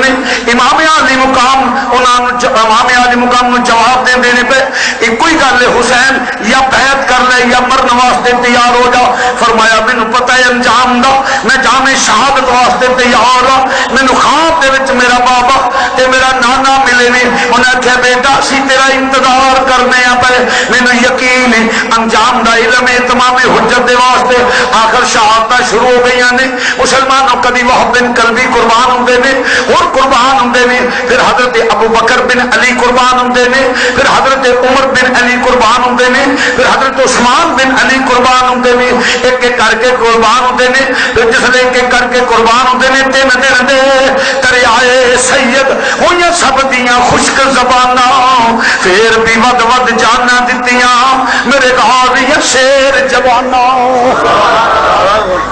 نے امام علی مقام امام علی مقام نو جواب دے دینے پہ ایک کوئی گل ہے حسین یا بیعت کر لے یا مرن واسطے تیار ہو جا. فرمایا مینوں پتہ ہے انجام دا, میں جام شہادت واسطے تیار ہاں. مینوں خواب دے وچ میرا بابا تے میرا نانا ملے نے, انہاں آکھیا بیٹا اسی تیرا انتظار کرنے آ پے, مینوں یقین ہے انجام دا علم ہے تمام حجت دے واسطے. آخر شہادت شروع ہو گئی نے. مسلمانوں کبھی وہب بن کلبی قربان ہوندے نے اور قربان ہوندے نے, پھر حضرت ابو بکر بن علی قربان ہوندے نے, پھر حضرت عمر بن علی قربان ہوندے نے, پھر حضرت عثمان بن علی قربان ہوندے نے. ایک ایک کر کے قربان ہوندے نے. پھر جس نے ایک ایک کر کے قربان ہوندے نے 3 دن دے دریائے سید ہوئیاں سب دیاں خشک زباناں, پھر بھی ود ود جانا دتیاں میرے غازی شیر جواناں.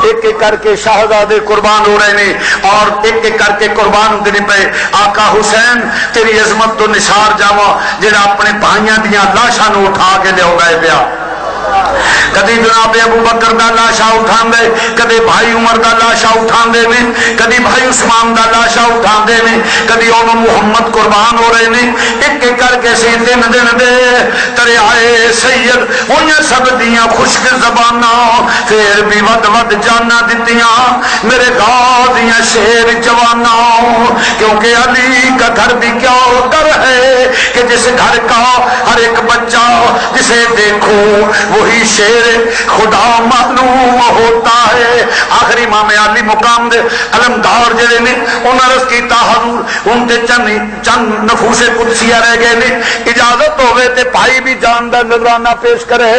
ایک ایک کر کے شہزادے قربان ہو رہے ہیں اور ایک ایک کر کے قربان ہوندے نے پے. آقا حسین تیری عظمت تو نثار جاواں جڑا اپنے بھائیاں دیاں لاشاں نو اٹھا کے لے گئے پیا. کدی جناب ابو بکر دا لاشا اٹھان دے, کدی بھائی عمر دا لاشا اٹھان دے نے, کدی بھائی عثمان دا لاشا اٹھان دے نے, کدی اونوں محمد قربان ہو رہے نے. ایک ایک کر کے سی 3 دن دے دریائے سید ہوئیاں سب دیاں خشک زباناں, پھر بھی ود ود جانا دتیاں میرے غازیاں شیر جواناں. کیونکہ علی کا گھر بھی کیا در ہے کہ جس گھر کا ہر ایک بچہ جسے دیکھو وہی شیر خدا معلوم ہوتا ہے. آخری امام علی مقام دے علمدار جڑے نے انہاں رس کیتا حضور ان تے چند نفوس قدسیہ رہ گئے نے. اجازت ہوئے تے بھائی بھی جان دا نذرانہ پیش کرے,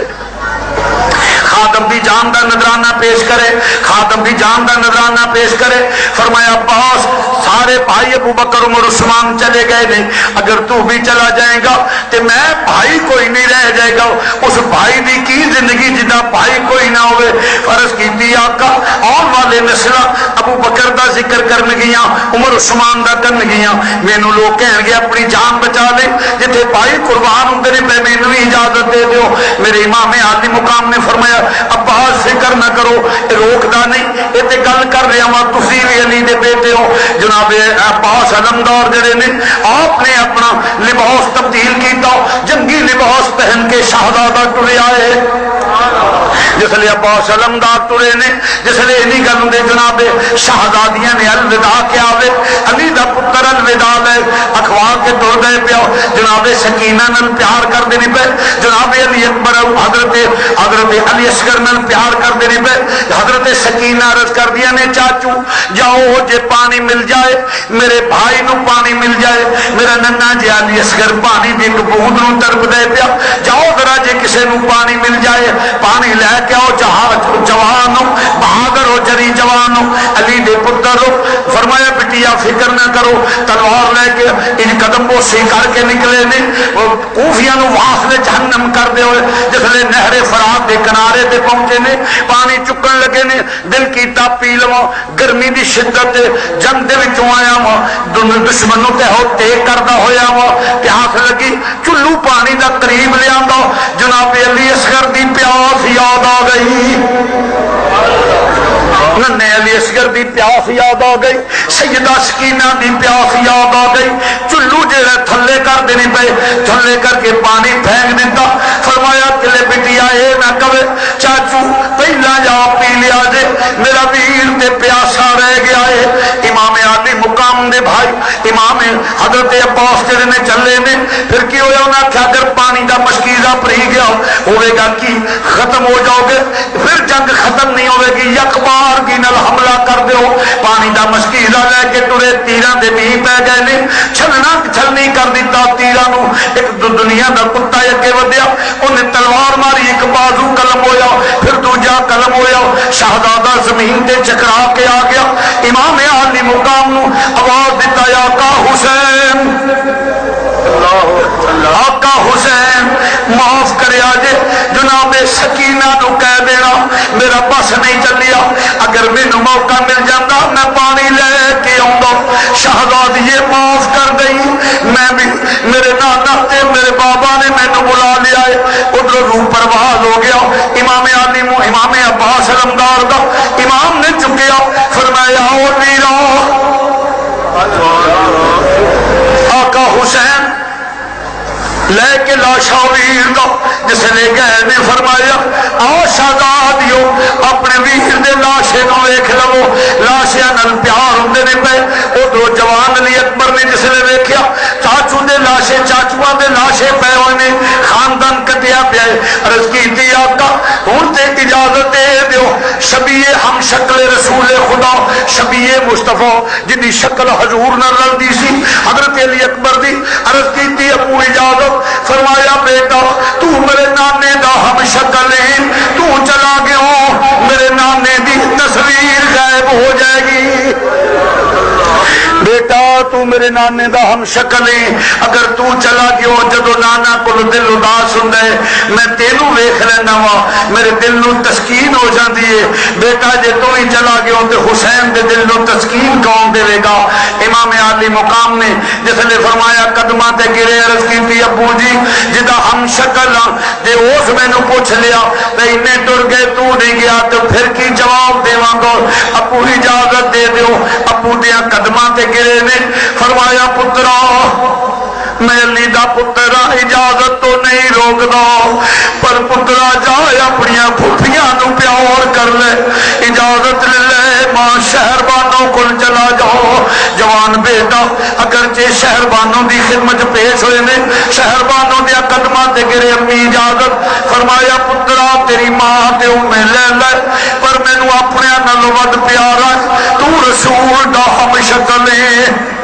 خادم بھی جان دا نذرانہ پیش کرے, خادم بھی جان دا نذرانہ پیش کرے. فرمایا عباس سارے بھائی ابو بکر عمر عثمان چلے گئے نے, اگر تو بھی چلا جائے گا تے میں بھائی کوئی نہیں رہ جائے گا. اس بھائی دی کی زندگی جدا بھائی کوئی نہ ہوئے. فرض کیتی آقا آن والے نسلاں ابو بکر دا ذکر کرن گیاں, عمر عثمان دا کرن گیاں, مینوں لوگ کہن گے اپنی جان بچا لے, جتھے بھائی قربان ہوندے نے پے مینوں اجازت دے دیو. میرے امام علی مقام نے فرمایا عباس فکر نہ کرو, روکدا نہیں, یہ تے گل کر رہا وا تسی بھی علی دے بیٹے ہو. جناب عباس علمدار جڑے نے آپ نے اپنا لباس تبدیل کیتا, جنگی لباس پہن کے شہزادہ ٹرے آئے. جس لئے عباس علمدار ٹرے نے, جس لئے انہی گل دے جناب شہزادیاں نے الوداع کیا وے, علی دا پتر الوداع لے اخوا کے ٹر گئے پیا. جناب سکینہ نال پیار کر دینی پے, جناب علی اکبر حضرت علی اصغر نال پیار کر دینی پے. حضرت سکینہ عرض کر دیا نے چاچو جاؤ جے پانی مل جائے میرے بھائی نو پانی مل جائے, میرا ننا جی علی اصغر پانی دی ایک بوند نو ترک دے پیا, جاؤ ذرا جے کسے نو پانی مل جائے پانی لے کے آؤ. جوان ہو بہادر ہو جری جوان ہو علی دے پتر ہو. فرمایا بٹیا فکر نہ کرو, تلوار لے کے ان قدم بوسی کر کے نکلے نے کوفیاں نو واصل جہنم کر دے ہوئے. جس لے نہر فرات دے کنارے تے پہنچے نے, پانی چکن لگے نے, دل کیتا پی لواں, گرمی دی شدت جنگ دے وچوں آیا وا, دشمنوں تے ہو تے کردا ہویا وا, پیاس لگی چلو پانی دا قریب لے آندا, جناب علی اصغر دی پیاس یاد آ گئی. ننے علی اصغر دی پیاس یاد آ گئی, سیدہ سکینہ دی پیاس یاد آ گئی. چلو جڑا تھلے کر دینی پے, تھلے کر کے پانی پھینک دیتا. فرمایا کلے بٹیا اے نہ کہے چاچو پہلا جا پی لیا جے, میرا ویر تے پیاسا رہ گیا ہے. امام علی مقام دے بھائی امام حضرت عباس جڑے نے چلے نے, پھر کی ہویا انہاں آکھیا اگر پانی دا مشکیزہ پری گیا ہوے گا کی ختم ہو جاؤ گے, پھر جنگ ختم نہیں ہوے گی, یک بار کی نال حملہ کر دیو. پانی دا مشکیزہ لے کے ٹرے, تیراں دے بھی پے گئے نے, چھلنا چھلنی کر دیتا تیراں نو. ایک دنیا دا کتا اگے ودیا, انہیں تلوار ماری, ایک بازو قلم ہویا, پھر دوجا قلم ہویا, شہزادہ زمین تے چکرا کے آ گیا. امام علی مقام نو آواز دیتا یا آقا حسین, آقا حسین معاف کریا جے, جناب سکینہ نو کہہ دینا میرا بس نہیں چلیا, اگر مینوں موقع مل جاتا میں پانی لے کے آؤں. شہزادی یہ معاف کر گئی, میں بھی میرے نانا تے میرے بابا نے مینوں بلا لیا ہے. ادھر روح پرواز ہو گیا. امام علی امام عباس علمدار دا امام نے چکیا, فرمایا او ویرا لے کے لاشا ویر دا جس نے گئے نے فرمایا آؤ شہزادیو اپنے ویر دے لاشے نو ویکھ لو لاشیاں نال پیار ہوندے نے پے ادھر جوان علی اکبر نے جس نے ویکھیا چاچو دے لاشے چاچواں دے لاشے پے ہوئے نے خاندان کٹیا پیا ہے عرض کیتی آقا ہن تے اجازت دے دیو شبیہ ہم شکل رسول خدا شبیہ مصطفیٰ جدی شکل حضور نال رلدی سی حضرت علی اکبر دی عرض کیتی ابو اجازت فرمایا بیٹا تو میرے نانے دا ہم شکل ہے تو چلا گیا میرے نانے دی تصویر غائب ہو جائے گی بیٹا تو میرے نانے دا ہم شکل ہے اگر تو چلا گیا جدو نانا کو دل اداس ہوندا ہے میں تینوں ویکھ لینا وا میرے دل نو تسکین ہو جاندی ہے بیٹا جے تو ہی چلا گیا تے حسین دے دل نو تسکین کون دے گا امام عالی مقام نے جس نے فرمایا قدماں تے گرے عرض کیتی ابو جی جدا ہم شکل جے اس مینوں پوچھ لیا تے اینے ٹر گئے تو نہیں گیا تو پھر کی جواب دیواں گا ابو اجازت دے دیو ابو دیاں قدماں تے گرے نے فرمایا پترا میں علی دا پترا اجازت تو نہیں روک دو پر پترا جا اپنی پھوپھیاں نو پیار کر لے اجازت لے لے ماں شہربانوں کو چلا جاؤ جوان بیٹا اگرچہ شہربانوں دی خدمت پیش ہوئے نے شہربانوں دیا قدماں تے گرے امی اجازت فرمایا پترا تیری ماں تے میں لے لے پر مینوں اپنے نال ود پیارا تو رسول دا ہم شکل ہے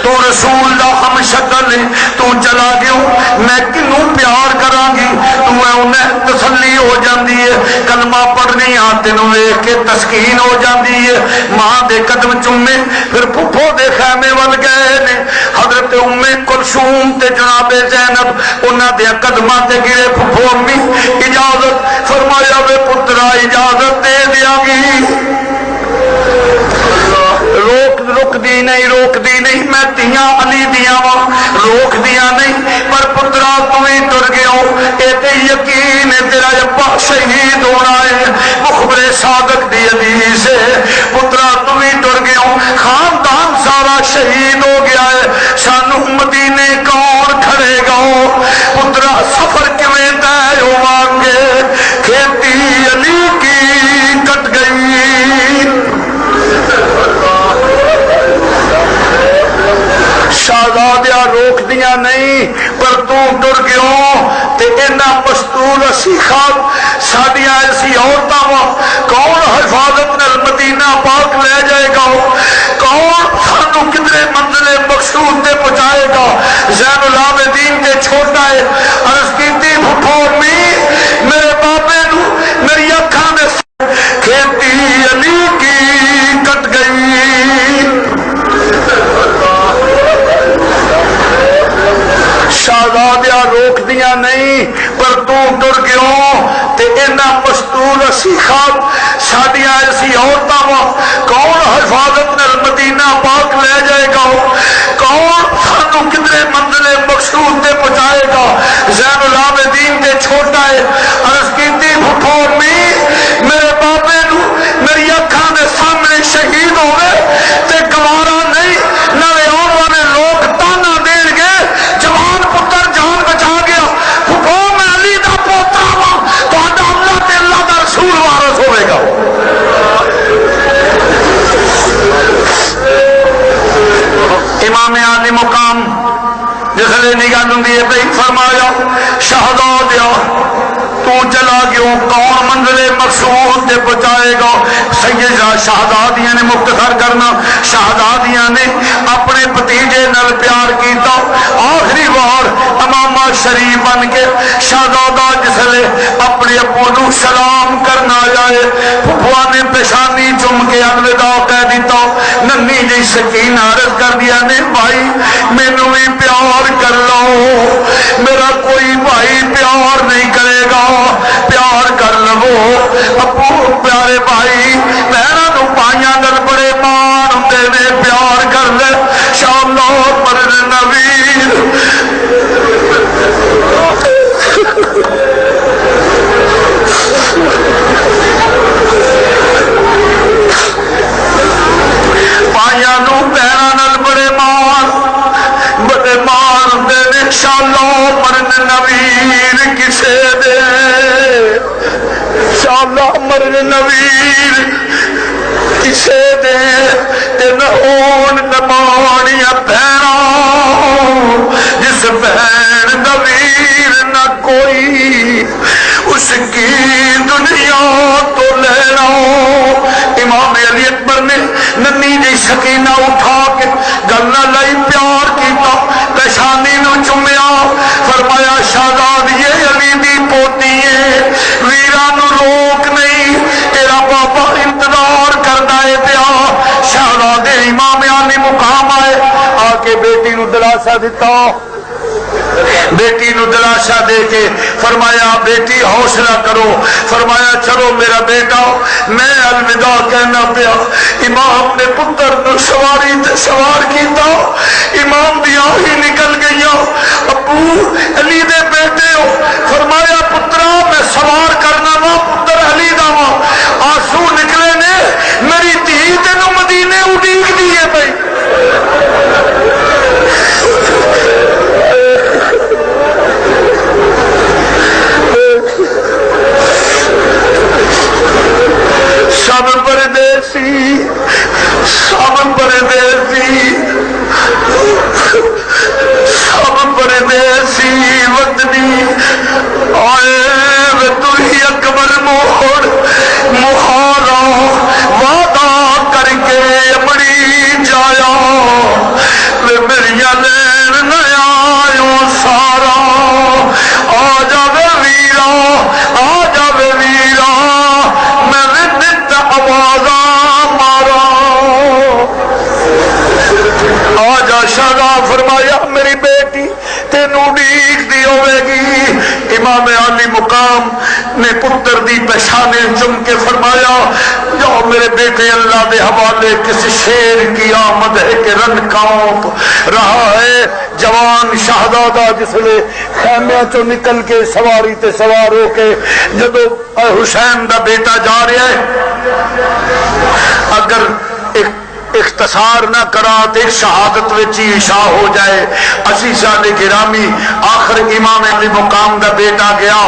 تو رسول دا ہم شکل تو چلا گیا میں کنوں پیار کراں گی تو میں انہیں تسلی ہو جاندی ہے کلمہ پڑھنی تینوں ویکھ کے تسکین ہو جاندی ہے ماں دے قدم چومے پھر پھپھو دے خیمے ول گئے نے حضرت ام کلثوم تے جناب زینب انہاں دے قدماں تے گرے پھپھو امی اجازت فرمایا وے پترا اجازت دے دیاں گی روک دی نہیں میں تیاں علی دیاں روک دیا نہیں پر پترا تو ہی تر گیا اے تے یقین تیرا ابا شہید ہونا ہے مخبر صادق دی حدیث ہے پترا تو ہی تر گیا خاندان سارا شہید ہو گیا ہے سانو مدینے کون کھڑے گا پترا سفر کیویں طے ہوواں گے کھیتی علی کی کٹ گئی شہزادیاں روک دیا نہیں پر تو ٹر گیا تے اینا مستور اسی خواب ساڈیاں ایسی عورتاں وا کون حفاظت نال مدینہ پاک لے جائے گا کون سانو کدرے منزل مقصود تے پہنچائے گا زین العابدین تے چھوٹا ہے عرض کیتی پھپھو امی میرے بابے نو میری اکھاں دے کھیتی علی کی کٹ گئی شہزادیاں روک دیا نہیں پر تو ٹر گیا تے اینا مستور اسی خواب ساڈیاں ایسی عورتاں وا کون حفاظت نال مدینہ پاک لے جائے گا کون سانو کدرے منزل مقصود تے پہنچائے گا زین العابدین تے چھوٹا ہے عرض کیتی پھپھو امی میرے بابے نو میری اکھاں دے سامنے شہید ہوئے تے گوارا نہیں نالے آن والے لوگ تانا دین گے جوان پتر جان بچا گیا پھپھو میں علی دا پوترا وا تہاڈا اللہ تے اللہ دا رسول وارث ہوے گا امام عالی مقام جس نے نگاہ دی پہ فرمایا شہزادیاں تو چلا گیا کون منزل مقصود تے پہنچائے گا سیدہ شہزادیاں نے مختصر کرنا شہزادیاں نے اپنے بھتیجے نال پیار کیتا آخری بار امامہ شریف بن کے شہزادہ جسلے اپنے ابو نو سلام کرنا جائے پھپھوا نے پیشانی چم کے الوداع کہہ دیتا ننھی جی سکین عرض کر دیا نے بھائی مینوں بھی پیار کر لو میرا کوئی بھائی پیار نہیں کرے گا پیار کر لو ابو پیارے بھائی بہناں نو پائیاں گل بڑے مان ہوندے نے پیار کر لے شاہ اللہ پر نویر پائیاں نو بہناں نال بڑے مان ہوندے نے شاہ اللہ اکبر نے نویر کسے دے نہ ہون نمانیاں بہنا جس بہن نویر نہ کوئی اس کی دنیا تو لینا امام علی اکبر نے ننی جی سکینہ اٹھا کے گلنا لائی پیار کیتا پیشانی نو چومیا فرمایا شہزادی علی دی پوتی ہے ویرانو روک نہیں تیرا بابا انتظار کردا ہے پیا شہزادے امام علی مقام آئے آ کے بیٹی نو دلاسا دیتا بیٹی نو دلاسا دے کے فرمایا بیٹی حوصلہ کرو فرمایا چلو میرا بیٹا میں الوداع کہنا پیا امام نے پتر نو سواری تے سوار کیتا امام دی آہی نکل گئی ابو علی دے بیٹے ہو فرمایا پترا میں سوار کرنا وا پتر علی دا وا آنسو نکلے نے میری دھی تینوں مدینے اڈیک دیے بھائی سب پردیسی سب پردیسی سب پردیسی وطنی آئے تو ہی اکبر موڑ مہارا وعدہ کر کے بڑی جایا میری لین نیا سارا آ جاوے ویرا آ جاوے ویرا میں نت آوازاں مارا آ جا شاگا فرمایا میری بیٹی تینوں ڈیک دی ہوئے گی امام علی مقام نے پتر دی پیشانے چم کے فرمایا جاؤ میرے بیٹے اللہ دے حوالے کسی شیر کی آمد ہے کہ رن کانپ رہا ہے جوان شہزادہ جس نے خیمیاں چو نکل کے سواری تے سوار ہو کے جدو حسین دا بیٹا جا رہا ہے اگر اختصار نہ کرا تو شہادت وچ عشاء ہو جائے اسی سال گرامی آخر امام علی مقام دا بیٹا گیا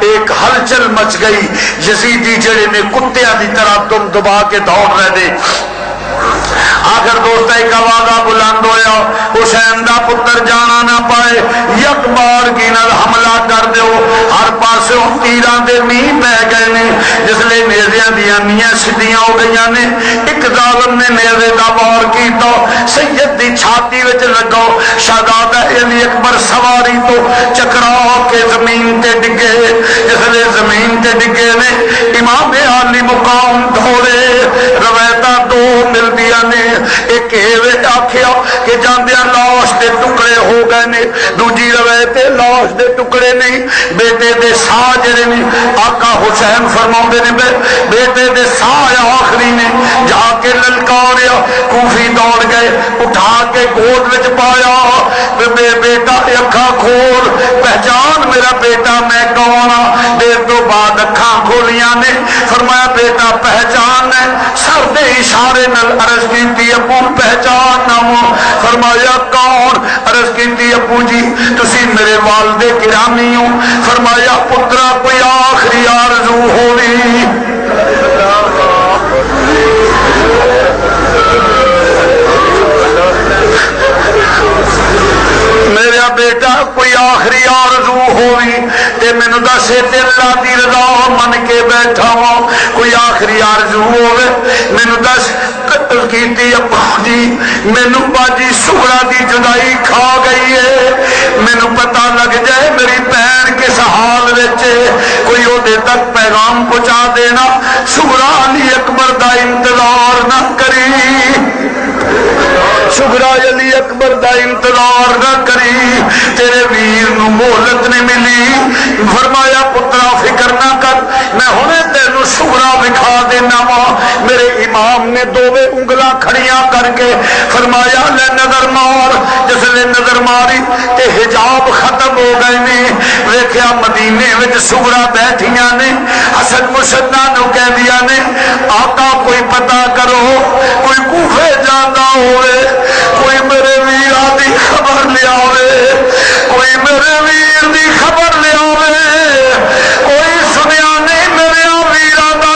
ایک ہلچل مچ گئی یزیدی جڑے نے کتیاں دی طرح تم دبا کے دوڑ رہے دے آخر دوست ایک آوازہ بلند ہویا حسین دا پتر جانا نہ پائے یک بار کی نال حملہ کر دیو ہر پاسے تیران دے مین بہ گئے نے جس لئے نیزیاں دیا نیاں سدیاں ہو گئیاں نے ایک ظالم نے نیزے دا وار کیتا سید دی چھاتی وچ لگاؤ شہزادہ علی اکبر سواری تو چکرا کے زمین تے ڈگے جس لئے زمین تے ڈگے نے امام علی مقام دھوڑے روایتہ دو مل دیا نے ایک ایوے آکھیا کہ جاندیاں لاش دے ٹکڑے ہو گئے نے دوجی روایتے لاش دے ٹکڑے نہیں بیٹے دے سا جڑے نے آقا حسین فرماؤں دے نے بیٹے دے سا آخری نے جا کے للکاریا کوفی دوڑ گئے اٹھا کے گود وچ پایا بیٹا اکھاں کھول پہچان میرا بیٹا میں کون دیر تو بعد اکھاں کھولیاں نے فرمایا بیٹا پہچان ہے سر دے اشارے نل عرض کی ابو پہچان نہ ہوں فرمایا کون عرض کی ابو جی تسی میرے والد گرامی ہوں فرمایا پترا کوئی آخری آرزو ہوئی میرا بیٹا کوئی آخری آرزو ہوئی تے مینوں دسے تے اللہ دی رضا من کے بیٹھا ہوں کوئی آخری آرزو ہوئے مینوں دس قتل کیتی ابو جی مینوں باجی سغرا دی جدائی کھا گئی ہے مینوں پتہ لگ جائے میری بہن کس حال وچ کوئی اودے تک پیغام پہنچا دینا سغرا علی اکبر دا انتظار نہ کری سغرا علی اکبر دا انتظار نہ کری تیرے ویر نو مہلت نہیں ملی فرمایا پترا فکر نہ کر میں ہونے تینوں سغرا دکھا دینا وا میرے امام نے دوویں انگلاں کھڑیاں کر کے فرمایا لے نظر مار جس نے نظر ماری تے حجاب ختم ہو گئے نے ویکھیا مدینے وچ سغرا بیٹھیاں نے حسن مشدہ نو کہہ دیا نے آقا کوئی پتہ کرو کوئی کوفے جانا ہوئے کوئی میرے ویرا دی خبر لے آوے کوئی میرے ویر دی خبر لے آوے کوئی سنیا نہیں میرے ویرا دا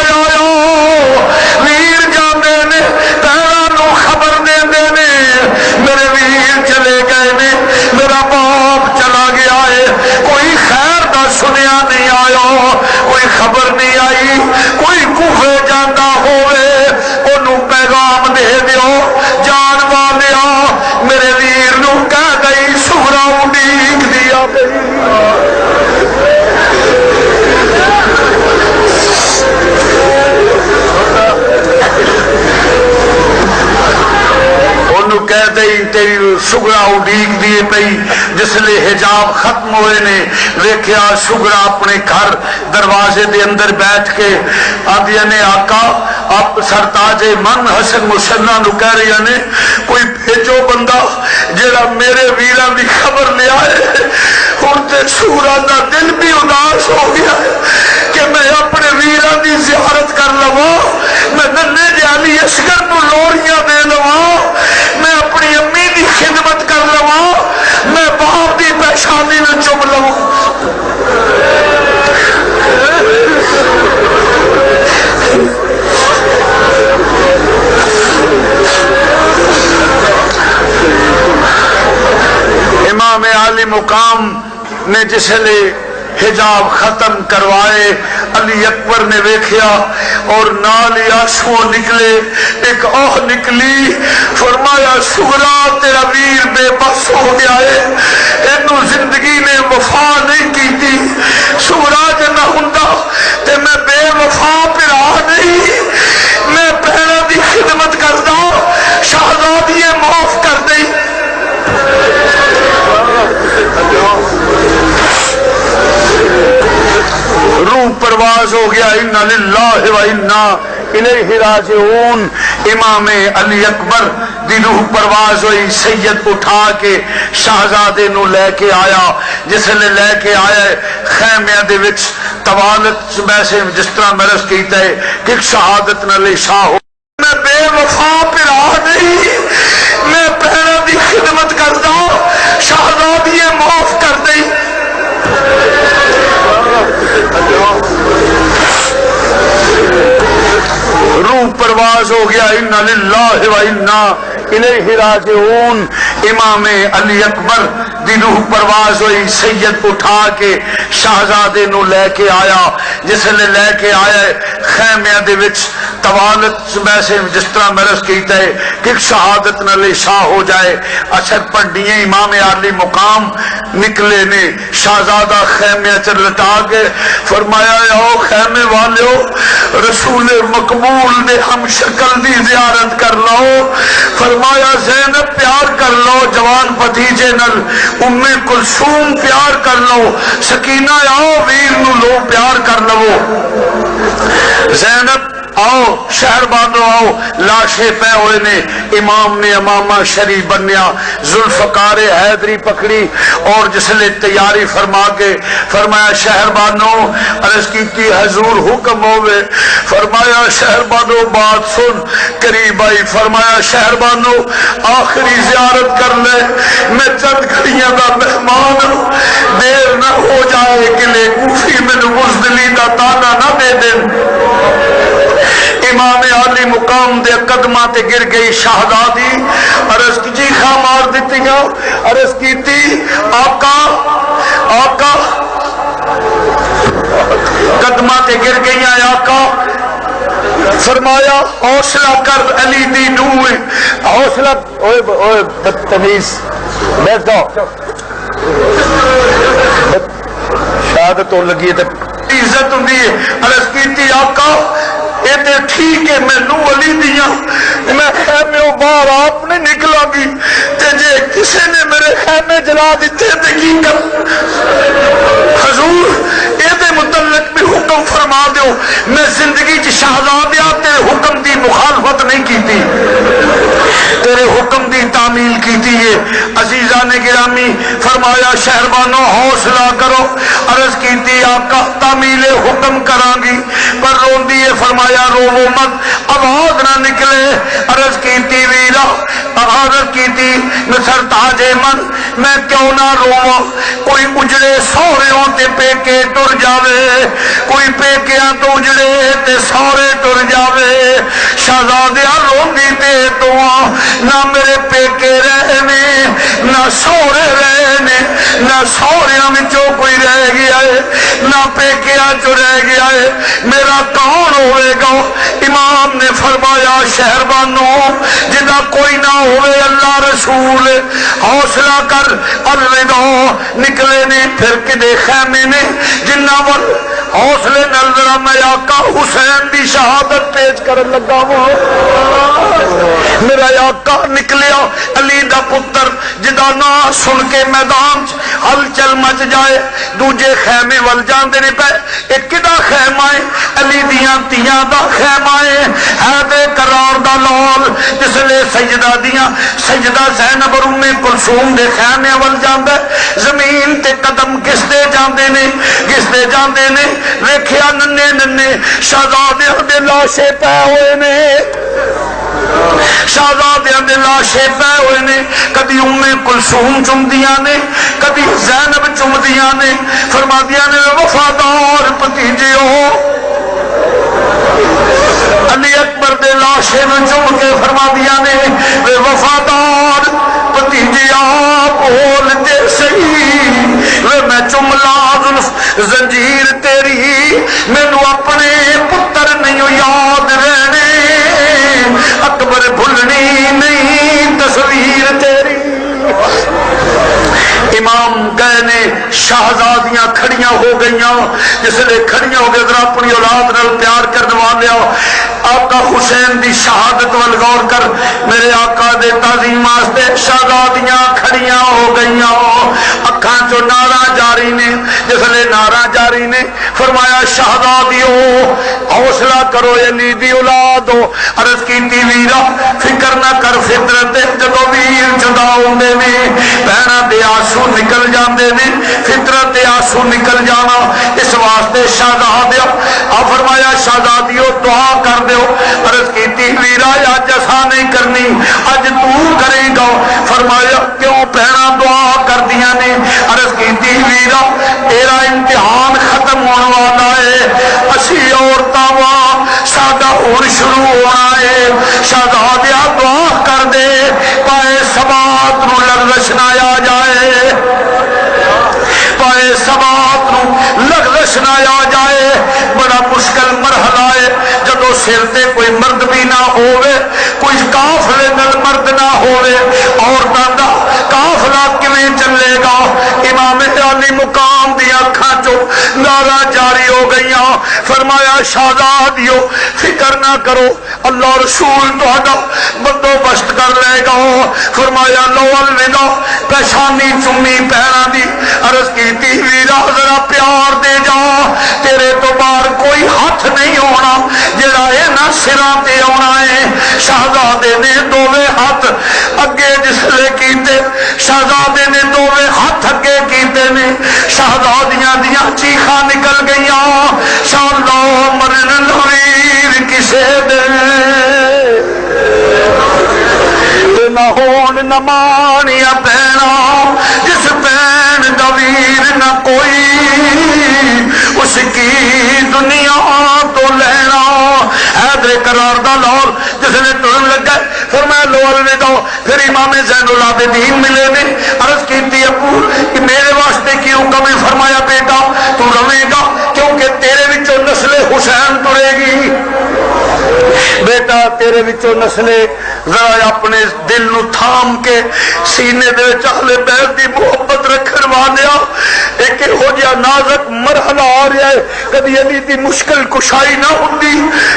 کہہ دئی تیری سگرا اڈیک دیے پئی جس لئے حجاب ختم ہوئے نے ویکھیا سگرا اپنے گھر دروازے دے اندر بیٹھ کے آدیا نے آقا آپ سرتاج من حسن مسنہ نو کہہ رہی نے کوئی بھیجو بندہ جڑا میرے ویران دی خبر لے آئے ہن تے سورا دا دل بھی اداس ہو گیا ہے کہ میں اپنے ویران دی زیارت کر لواں میں ننے جالی اصغر نو لوڑیاں دے لواں میں اپنی امی دی خدمت کر لواں میں باپ دی پیشانی میں چم لواں امام عالی مقام نے جس لئے حجاب ختم کروائے علی اکبر نے ویکھیا اور نال آنسو نکلے ایک اوہ نکلی فرمایا سغرا تیرا ویر بے بس ہو گیا ہے اینو زندگی نے وفا نہیں کی تھی سغرا جنہ ہندہ تے میں بے وفا پر آ نہیں میں پہنا دی خدمت کردہ شہزادی معاف کر دی روح پرواز ہو گیا انا للہ و انا الیہ راجعون امام علی اکبر دی روح پرواز ہوئی سید اٹھا کے شہزادے نو لے کے آیا جس نے لے کے آیا خیمے دے وچ طوالت ویسے جس طرح مرض کیتا ہے کہ شہادت نہ لے شاہ ہو میں بے وفا پر آ نہیں میں پہنا دی خدمت کردہ شہزادی معاف کر دی روح پرواز ہو گیا انا للہ و انا الیہ راجعون امام علی اکبر دی روح پرواز ہوئی سید اٹھا کے شہزادے نو لے کے آیا جس نے لے کے آیا خیمے دے وچ طوالت ویسے جس طرح مرض کیتا ہے کہ شہادت نہ لے شاہ ہو جائے اچھر پڑھیے امام عالی مقام نکلے نے شہزادہ خیمے چر لٹا کے فرمایا او خیمے والیو رسول مقبول دے ہم شکل دی زیارت کر لو فرمایا زینب پیار کر لو جوان بھتیجے نل ام کلثوم پیار کر لو سکینہ آؤ ویر نو لو پیار کر لو زینب آؤ شہر بانو آؤ لاشے پہ ہوئے نے امام نے امامہ شریف بنیا ذوالفقار حیدری پکڑی اور جس نے تیاری فرما کے فرمایا شہر بانو عرض کی حضور حکم ہوئے فرمایا شہر بانو بات سن قریب آئی فرمایا شہر بانو آخری زیارت کر لے میں چند گھڑیاں دا مہمان ہوں دیر نہ ہو جائے کہ لے کوفی میں بزدلی دا تانا نہ دے دیں امام عالی مقام دے قدمہ تے گر گئی شہزادی عرض کی جی خواہ مار دیتی گا عرض کی تھی آقا آقا قدمہ تے گر گئی ہیں آقا فرمایا حوصلہ کر علی دی نوے حوصلہ اوے بدتمیز بیٹھ دو شہادت تو لگی ہے عزت ہوں دی عرض کی تھی آقا ایتے ٹھیک ہے میں نو علی دیا میں خیمے باہر آپ نے نکلا بھی تے جے کسے نے میرے خیمے جلا دیتے تے کی کر حضور ایتے متعلق بھی حکم فرما دیو میں زندگی چ شہزادیاں تیرے حکم دی مخالفت نہیں کیتی تیرے حکم دی تعمیل کیتی ہے عزیزان گرامی فرمایا شہربانو حوصلہ کرو عرض کیتی آقا تعمیل حکم کرانگی پر رون دیے فرمایا رو مت آواز نہ نکلے عرض کیتی ویلا عرض کیتی نصر تاج من میں کیوں نہ رو کوئی اجڑے سوروں تے پیکے ٹر جاوے کوئی پیکیاں تو اجڑے تے سورے ٹر جاوے شہزادیاں روندی تے تو نہ میرے پیکے رہنے نہ سورے رہنے نہ سوریاں وچوں کوئی رہ گیا ہے نہ پیکیاں چ رہ گیا ہے میرا کون ہوئے گا امام نے فرمایا شہربانو جدا کوئی نہ ہوئے اللہ رسول حوصلہ کر الوداع نکلے نے پھر کدے خیمے نے جنہ ور حوصلے نال ذرا میں آقا حسین دی شہادت پیش کرن لگا ہوں. میرا آقا نکلیا علی دا پتر جدا نام سن کے میدان ہلچل مچ جائے. دوجے خیمے ول جاندے نے پے. ایک کدا خیمہ ہے؟ علی دیاں تیاں دا خیمہ ہے. حیدر کرار دا لال جس لے سجدہ دیاں سجدہ زینب اور ام کلثوم دے خیمے ول جاندا. زمین تے قدم گھسدے جاندے نے گھسدے جاندے نے. ویکھیا ننے ننے شہزادیاں دے لاشے پے ہوئے نے. شہزادیاں دے لاشے پے ہوئے نے. کدی ام کلثوم چمدیاں نے کدی زینب چمدیاں نے. فرمادیاں نے وفادار بھتیجیو علی اکبر دے لاشے میں چم کے فرمادیاں نے وے وفادار بھتیجیا بول دے صحیح وے میں چملا زلف زنجیر تیری مینو اپنے پتر نہیں یاد رہنے. اکبر بھولنی نہیں تصویر تیری. امام گئے نے شہزادیاں کھڑیاں ہو گئیاں. جس لئے کھڑیاں ہو گئے ذرا اپنی اولاد نال پیار کرنے والے آقا حسین دی شہادت وال غور کر. میرے آقا دے تعظیم واسطے شہزادیاں کھڑیاں ہو گئیاں. اکھاں چو نعرہ جاری نے. جس لئے نعرہ جاری نے فرمایا شہزادیو حوصلہ کرو علی دی اولاد ہو. عرض کیتی ویرا فکر نہ کر فطرت جدو ویر جدا ہوندے نے پیراں دے آنسو نکل جاندے نے. فطرت آنسو نکل جانا اس واسطے شہزادیو آ فرمایا شہزادیو دعا کر دیو. عرض کیتی ویرا اج اساں نہیں کرنی اج تو کرے گا. فرمایا کیوں بہنا دعا کر دیا نے. عرض کیتی ویرا تیرا امتحان ختم ہونے والا ہے. اسی عورتاں وا ساڈا ہون شروع ہونا ہے. شہزادیا دعا کر دے پائے سبات نو لغزش نہ آ جائے. پائے سبات نو لغزش نہ آ جائے. بڑا مشکل مرحلہ ہے جدو سر تے کوئی مرد بھی نہ ہوئے کوئی قافلے نال مرد نہ ہوئے. عورتاں دا قافلہ کیویں چلے گا. امام علی مقام دی اکھاں چو نعرہ جاری ہو گئیاں. فرمایا شہزادیو فکر نہ کرو اللہ رسول تہاڈا بندوبست کر لے گا. فرمایا لو الوداع پیشانی چمی پیراں دی. عرض کیتی ویرا ذرا پیار دے جا تیرے تو باہر کوئی ہاتھ نہیں ہونا جڑا اے نہ سراں تے آنا ہے. شہزادے نے دوویں ہاتھ اگے جس لے کیتے شہزادے نے دوویں ہاتھ اگے کیتے نے. شہزادیاں دیاں چیخاں نکل گئیاں. شالا مرن لویر کسے دے نہ ہون نہ مانیا پینا جس پین دا ویر نہ کوئی اس کی دنیا تو لینا. حیدر کرار دا لال جس نے ٹرن لگا فرمایا لو الوداع. پھر امام زین العابدین ملے نے. عرض کیتی ابو کہ میرے واسطے کی حکم ہے. فرمایا بیٹا تو رہے گا کیونکہ تیرے وچوں نسل حسین ٹرے گی. بیٹا تیرے وچوں نسل ذرا اپنے دل نو تھام کے سینے دے اہل بیت دی محبت رکھن والیا. ایک ہو جا نازک مرحلہ آ رہا ہے. کبھی علی دی مشکل کشائی نہ ہوندی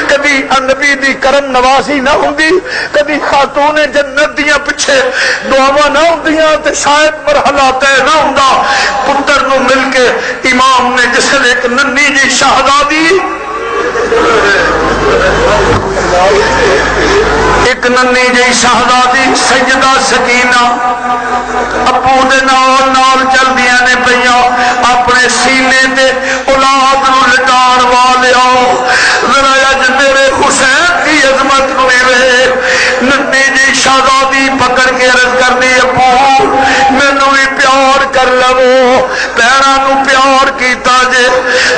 کبھی نبی دی کرم نوازی نہ ہوندی کبھی خاتون جنت دیاں پیچھے دعاواں نہ ہوندیاں تے شاید مرحلہ طے نہ ہوندا. پتر نو مل کے امام نے جس نے ایک ننی جی شہزادی ایک ننی جی شہزادی سیدہ سکینہ ابو دے نال نال چل دیا نے پئیاں اپنے سینے تے اولاد نو لٹان والیا. ذرا اج میرے حسین کی عظمت نو ویکھ. ننی جی شہزادی پکڑ کے عرض کر دی ابو مینوں بھی پیار کر لو. پیراں نو پیار کیتا جے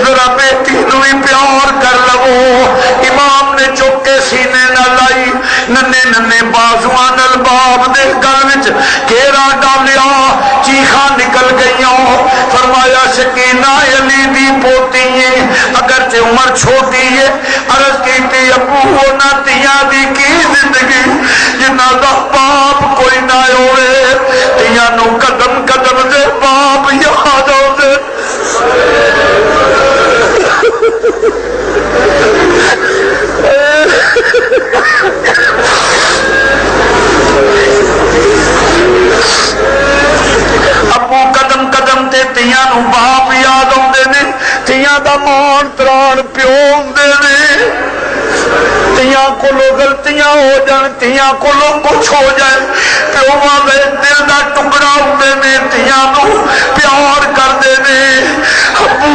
ذرا بیٹی نو بھی پیار کر لو. امام نے چک کے سینے نہ لائی. ننے ننے بازواں نال باب دے گل وچ گھیرا ڈالیا. چیخاں نکل گئیاں. فرمایا سکینہ علی دی پوتی ہے اگرچہ عمر چھوٹی ہے. عرض کیتی ابو انہاں تیاں دی کی زندگی جنہاں دا باپ کوئی نہ ہوئے. تیاں نو قدم قدم دے باپ یاد ہوندے. جان پیو ہوندے نے تیاں کولو غلطیاں ہو جان تیاں کولو کچھ ہو جائے پیواں دے دل دا ٹکڑا ہوندے نے تیاں نو پیار کردے نے ابو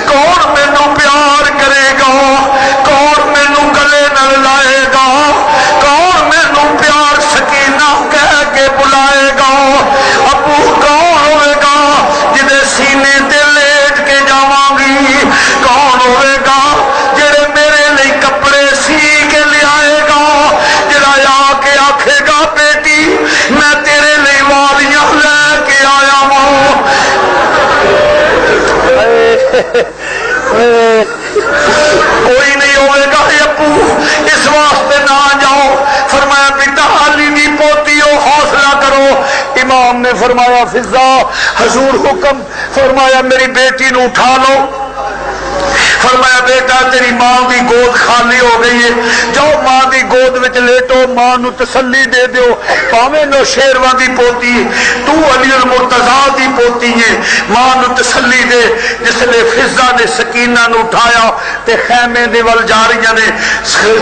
کون مینوں پیار کرے گا کون مینوں گلے نال لائے گا کون مینوں پیار سکینہ کہہ کے بلائے گا ابو کون ہوئے گا جدے سینے تے لیٹ کے جاواں گی کون ہوئے گا جڑے میرے لئی کپڑے سی کے لے آئے گا جڑا آ کے آکھے گا بیٹی میں تیرے لئی والیاں لے کے آیا ہوں کوئی نہیں ہوئے گا ابو اس واسطے نہ جاؤ فرمایا بیٹا علی دی پوتی ہو حوصلہ کرو امام نے فرمایا فضا حضور حکم فرمایا میری بیٹی نو اٹھا لو فرمایا بیٹا تیری ماں دی گود خالی ہو گئی ہے جاؤ ماں دی گود وچ لیٹو ماں نو تسلی دے دیو پاویں نو شیرواں دی پوتی تو علی المرتضی دی پوتی ہے ماں نو تسلی دے جس لے فضا نے سکینہ نو اٹھایا تے خیمے دے ول جا رہی نے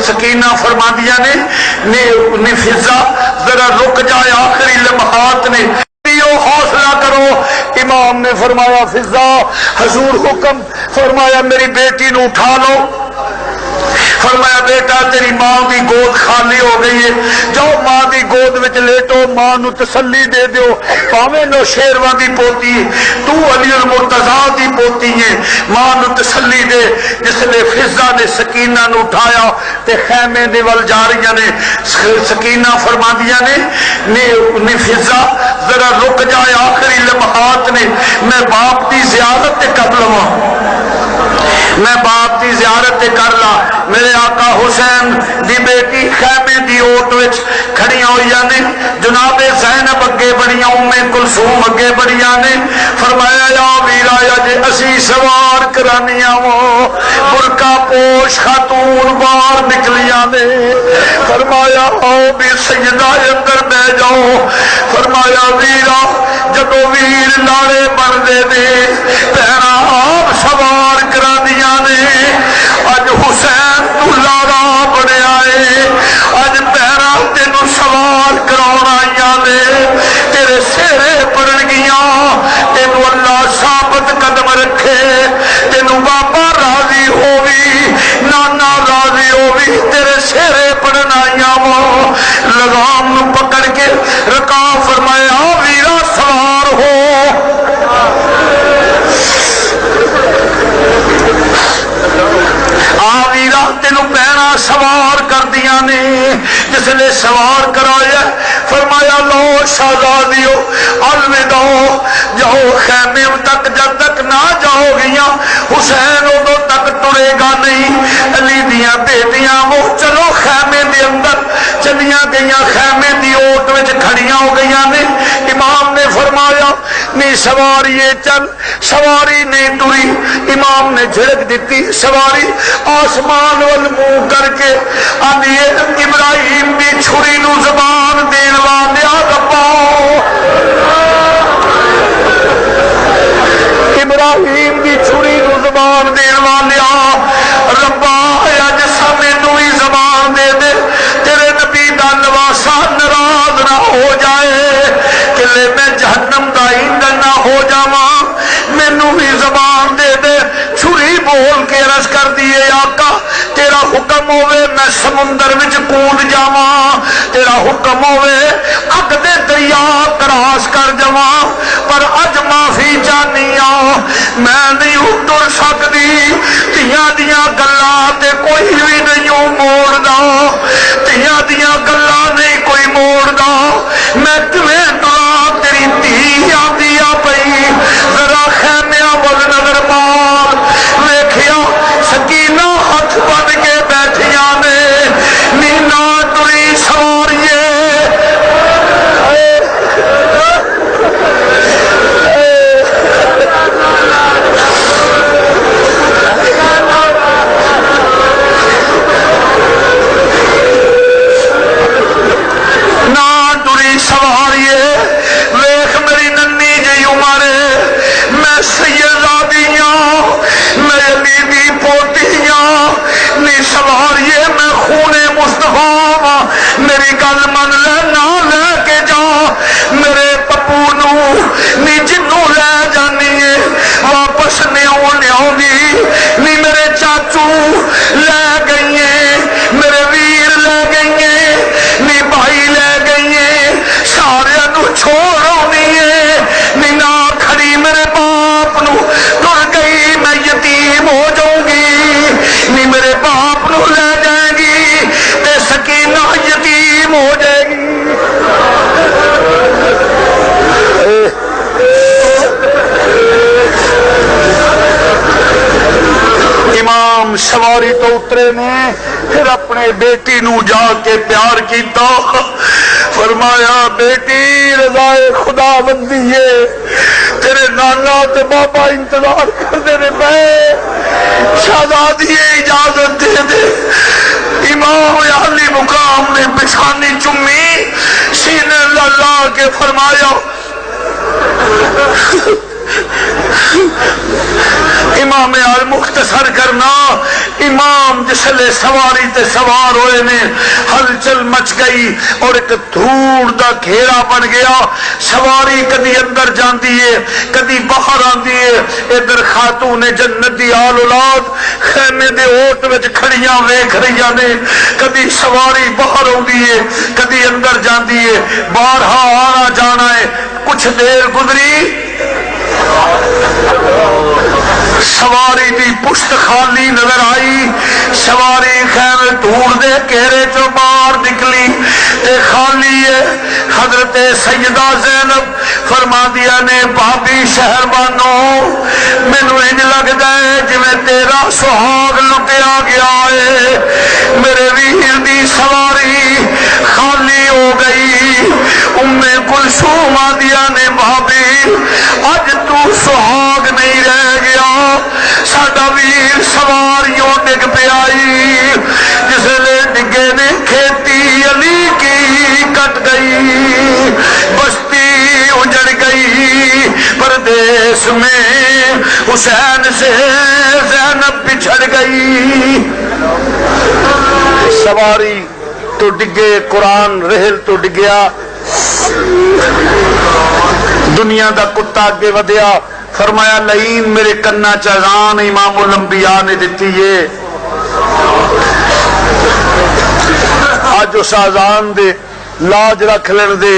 سکینہ فرماندیاں نے فضا ذرا رک جائے آخری لمحات نے حوصلہ کرو امام نے فرمایا فضا حضور حکم فرمایا میری بیٹی نو اٹھا لو فرمایا بیٹا تیری ماں دی گود خالی ہو گئی ہے جاؤ ماں دی گود وچ لیٹو ماں نو تسلی دے دیو پاویں نو شیرواں دی پوتی تو علی المرتضی دی پوتی ہے ماں نو تسلی دے جس لے فضا نے سکینہ نو اٹھایا تے خیمے دے ول جا رہی نے سکینہ فرماندیاں نے فضا ذرا رک جائے آخری لمحات نے میں باپ دی زیارت تے کر لواں میں باپ دی زیارت کر لا میرے آقا حسین دی بیٹی خیمے دی اوٹ وچ کھڑیاں ہوئیاں نے جناب زینب اگے بڑیاں ام کلثوم اگے بڑیاں نے فرمایا یا ویرا اج اسی سوار کرانیاں وا برقع پوش خاتون باہر نکلیاں نے فرمایا آؤ بھی سیدہ اندر بیٹھ جاؤ فرمایا ویرا جدو ویر لاڑے بن دے نے پیرا آپ سوار کرانیاں نے اج حسین تو لاڑا بنیا ہے اج پیرا تینوں سوار کراؤن آئیاں نے تیرے سہرے پڑن گیاں تینوں اللہ ثابت قدم رکھے تینوں بابا راضی ہووی نانا راضی ہووی تیرے سہرے پڑن آئیاں وا لگام نو پکڑ کے رکا فرمایا ویرا سوار ہو ویرا تینوں پیرا سوار کر دیا نے جس نے سوار کرایا فرمایا لو شہزادیو الوداع جاؤ خیمے تک جب تک نہ جاؤ گیاں حسین ادو تک ٹرے گا نہیں علی دیاں بیٹیاں وہ چلو خیمے دے اندر چلیاں گئیاں خیمے دی اوٹ وچ کھڑیاں ہو گئیاں نے امام نے فرمایا نہیں سواری چل سواری نہیں ٹری امام نے جھڑک دیتی سواری آسمان وال منہ کر کے آدھی ابراہیم دی چھری نو زبان دین والیا ربا ابراہیم دی چھری نو زبان دین والیا ربا اج سمینوں ہی زبان دے دے تیرے نبی دا نواسا ناراض نہ ہو جائے کہ میں جہنم دا ایندھن نہ ہو جاواں مینوں بھی زبان دے دے چھری بول کے عرض کر دیے آقا تیرا حکم ہوئے میں سمندر وچ کود جاواں تیرا حکم ہوئے اگ دے دریا کراس کر جاواں پر اج معافی چاہنی آ میں نہیں ٹر سکدی تیاں دیاں گلاں تے کوئی بھی نہیں موڑدا تیاں دیاں گلاں نہیں کوئی موڑدا میں کیویں ٹراں تیری دھی آندی آ پئی ذرا خیمیاں ول نظر مار ویکھیا سکینہ ہاتھ بن کے بیٹھیاں نے نینا ٹری سواریے سواری تو اترے نے پھر اپنے بیٹی نو جا کے پیار کیتا فرمایا بیٹی رضائے خدا بندی ہے تیرے نانا تے بابا انتظار کرتے نے پے شہزادی اجازت دے دے امام علی مقام نے پچھانی چمی سینے لا کے فرمایا امام مختصر کرنا امام جسلے سواری تے سوار ہوئے نے ہلچل مچ گئی اور ایک دھوڑ دا گھیرا بن گیا سواری کدی اندر جاندی ہے کدی باہر آندی ہے ادھر خاتون جنت دی آل اولاد خیمے دے اوٹ وچ کھڑیاں ویکھ رہیاں نے کدی سواری باہر آندی ہے کدی اندر جاندی ہے بارہا آنا جانا ہے کچھ دیر گزری سواری دی پشت خالی نظر آئی سواری خیر دھوڑ دے گھیرے چو باہر نکلی تے خالی ہے حضرت سیدہ زینب فرما دیا نے بھابی شہر بانو مینو انج لگدا ہے جویں تیرا سہاگ لٹیا گیا ہے میرے ویر دی سواری خالی ہو گئی ام کلثوم آدیا نے بھابی اج تو سہاگ نہیں رہ گیا ساڈا ویر سواریوں ڈگ پیائی جس لے ڈگے نے کھیتی علی کی کٹ گئی بستی اجڑ گئی پردیس میں حسین سے زینب بچھڑ گئی سواری تو ڈگے قرآن رحل تو ڈگیا دنیا دا کتا اگے ودیا فرمایا لئین میرے کنا چاذان امام الانبیاء نے دیتی ہے آج اس آزان دے لاج رکھ لین دے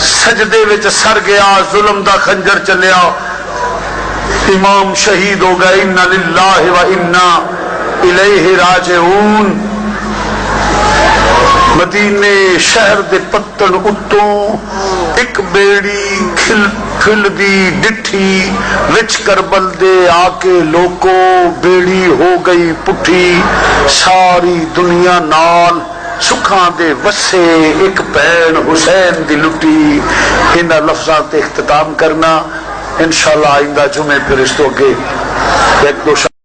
سجدے وچ سر گیا ظلم دا خنجر چلیا امام شہید ہو گئے انا للہ و انا الیہ راجعون مدینے شہر دے پتن اتوں ایک بیڑی کھل دی ڈٹھی وچ کربل دے آکے لوکو بیڑی ہو گئی پٹھی ساری دنیا نال سکھاں دے وسے ایک بین حسین دی لٹی انہاں لفظاں تے اختتام کرنا انشاءاللہ آئندہ جمعے پھر اس تو گے ایک دو